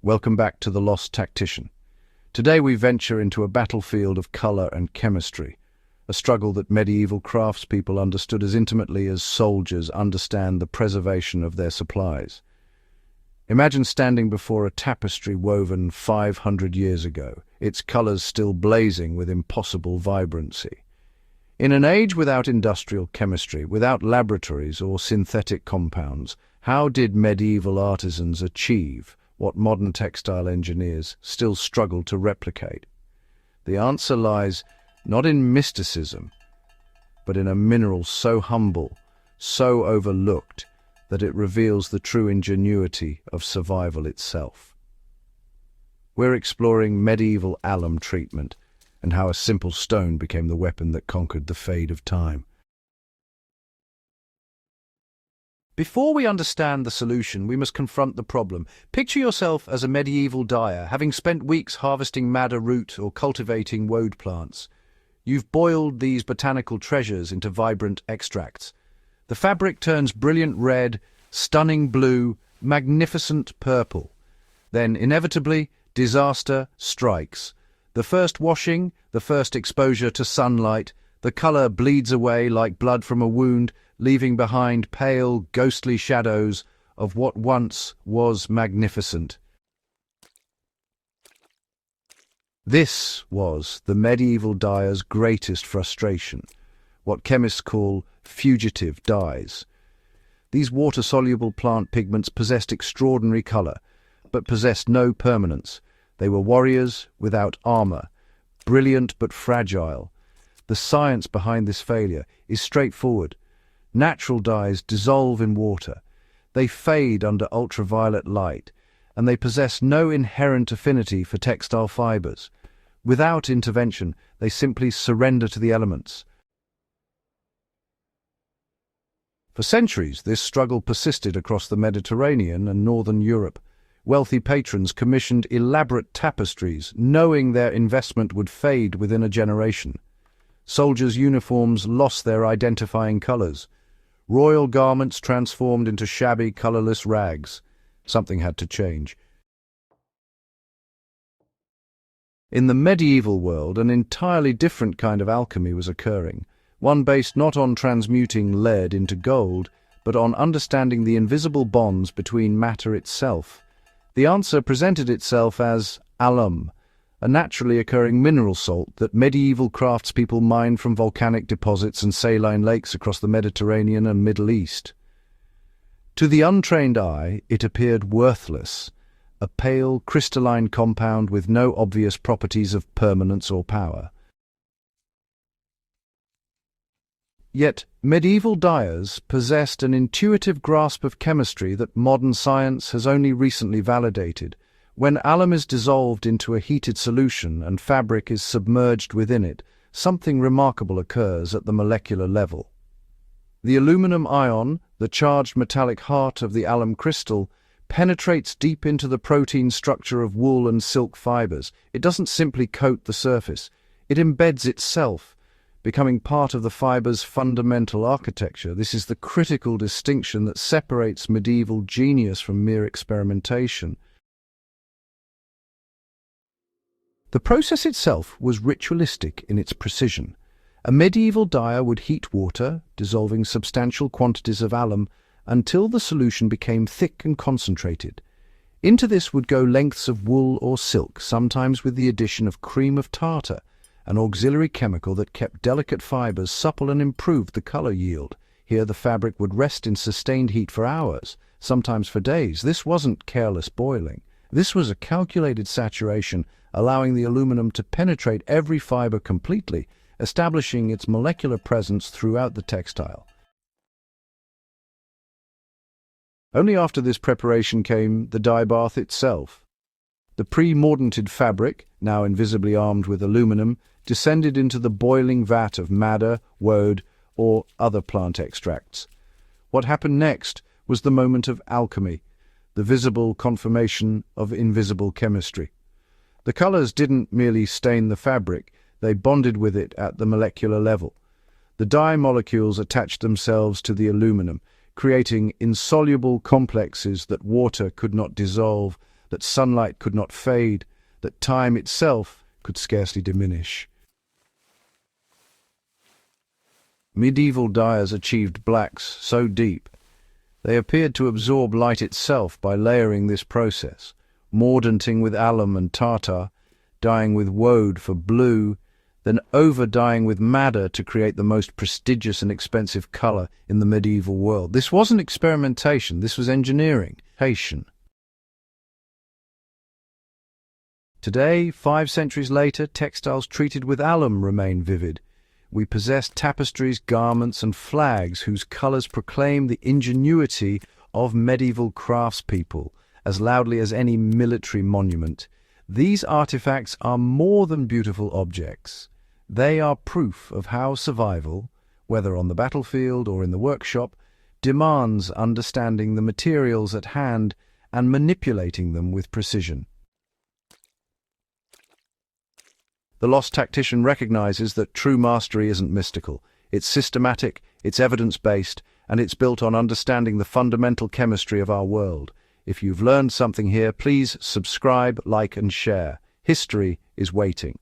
Welcome back to the Lost Tactician. Today we venture into a battlefield of color and chemistry, a struggle that medieval craftspeople understood as intimately as soldiers understand the preservation of their supplies. Imagine standing before a tapestry woven 500 years ago, its colors still blazing with impossible vibrancy. In an age without industrial chemistry, without laboratories or synthetic compounds, how did medieval artisans achieve what modern textile engineers still struggle to replicate? The answer lies not in mysticism, but in a mineral so humble, so overlooked, that it reveals the true ingenuity of survival itself. We're exploring medieval alum treatment and how a simple stone became the weapon that conquered the fade of time. Before we understand the solution, we must confront the problem. Picture yourself as a medieval dyer, having spent weeks harvesting madder root or cultivating woad plants. You've boiled these botanical treasures into vibrant extracts. The fabric turns brilliant red, stunning blue, magnificent purple. Then, inevitably, disaster strikes. The first washing, the first exposure to sunlight, the color bleeds away like blood from a wound, leaving behind pale, ghostly shadows of what once was magnificent. This was the medieval dyer's greatest frustration, what chemists call fugitive dyes. These water-soluble plant pigments possessed extraordinary color, but possessed no permanence. They were warriors without armor, brilliant but fragile. The science behind this failure is straightforward. Natural dyes dissolve in water. They fade under ultraviolet light, and they possess no inherent affinity for textile fibers. Without intervention, they simply surrender to the elements. For centuries, this struggle persisted across the Mediterranean and northern Europe. Wealthy patrons commissioned elaborate tapestries, knowing their investment would fade within a generation. Soldiers' uniforms lost their identifying colors. Royal garments transformed into shabby, colorless rags. Something had to change. In the medieval world, an entirely different kind of alchemy was occurring, one based not on transmuting lead into gold, but on understanding the invisible bonds between matter itself. The answer presented itself as alum, a naturally occurring mineral salt that medieval craftspeople mined from volcanic deposits and saline lakes across the Mediterranean and Middle East. To the untrained eye, it appeared worthless, a pale, crystalline compound with no obvious properties of permanence or power. Yet, medieval dyers possessed an intuitive grasp of chemistry that modern science has only recently validated. When alum is dissolved into a heated solution and fabric is submerged within it, something remarkable occurs at the molecular level. The aluminum ion, the charged metallic heart of the alum crystal, penetrates deep into the protein structure of wool and silk fibers. It doesn't simply coat the surface, it embeds itself, becoming part of the fiber's fundamental architecture. This is the critical distinction that separates medieval genius from mere experimentation. The process itself was ritualistic in its precision. A medieval dyer would heat water, dissolving substantial quantities of alum, until the solution became thick and concentrated. Into this would go lengths of wool or silk, sometimes with the addition of cream of tartar, an auxiliary chemical that kept delicate fibers supple and improved the color yield. Here the fabric would rest in sustained heat for hours, sometimes for days. This wasn't careless boiling. This was a calculated saturation, allowing the aluminum to penetrate every fiber completely, establishing its molecular presence throughout the textile. Only after this preparation came the dye bath itself. The pre-mordanted fabric, now invisibly armed with aluminum, descended into the boiling vat of madder, woad, or other plant extracts. What happened next was the moment of alchemy, the visible confirmation of invisible chemistry. The colors didn't merely stain the fabric, they bonded with it at the molecular level. The dye molecules attached themselves to the aluminum, creating insoluble complexes that water could not dissolve. that sunlight could not fade, that time itself could scarcely diminish. Medieval dyers achieved blacks so deep, they appeared to absorb light itself by layering this process, mordanting with alum and tartar, dyeing with woad for blue, then over-dyeing with madder to create the most prestigious and expensive colour in the medieval world. This wasn't experimentation, this was engineering. Today, 5 centuries later, textiles treated with alum remain vivid. We possess tapestries, garments, and flags whose colours proclaim the ingenuity of medieval craftspeople as loudly as any military monument. These artifacts are more than beautiful objects. They are proof of how survival, whether on the battlefield or in the workshop, demands understanding the materials at hand and manipulating them with precision. The Lost Tactician recognizes that true mastery isn't mystical. It's systematic, it's evidence-based, and it's built on understanding the fundamental chemistry of our world. If you've learned something here, please subscribe, like, and share. History is waiting.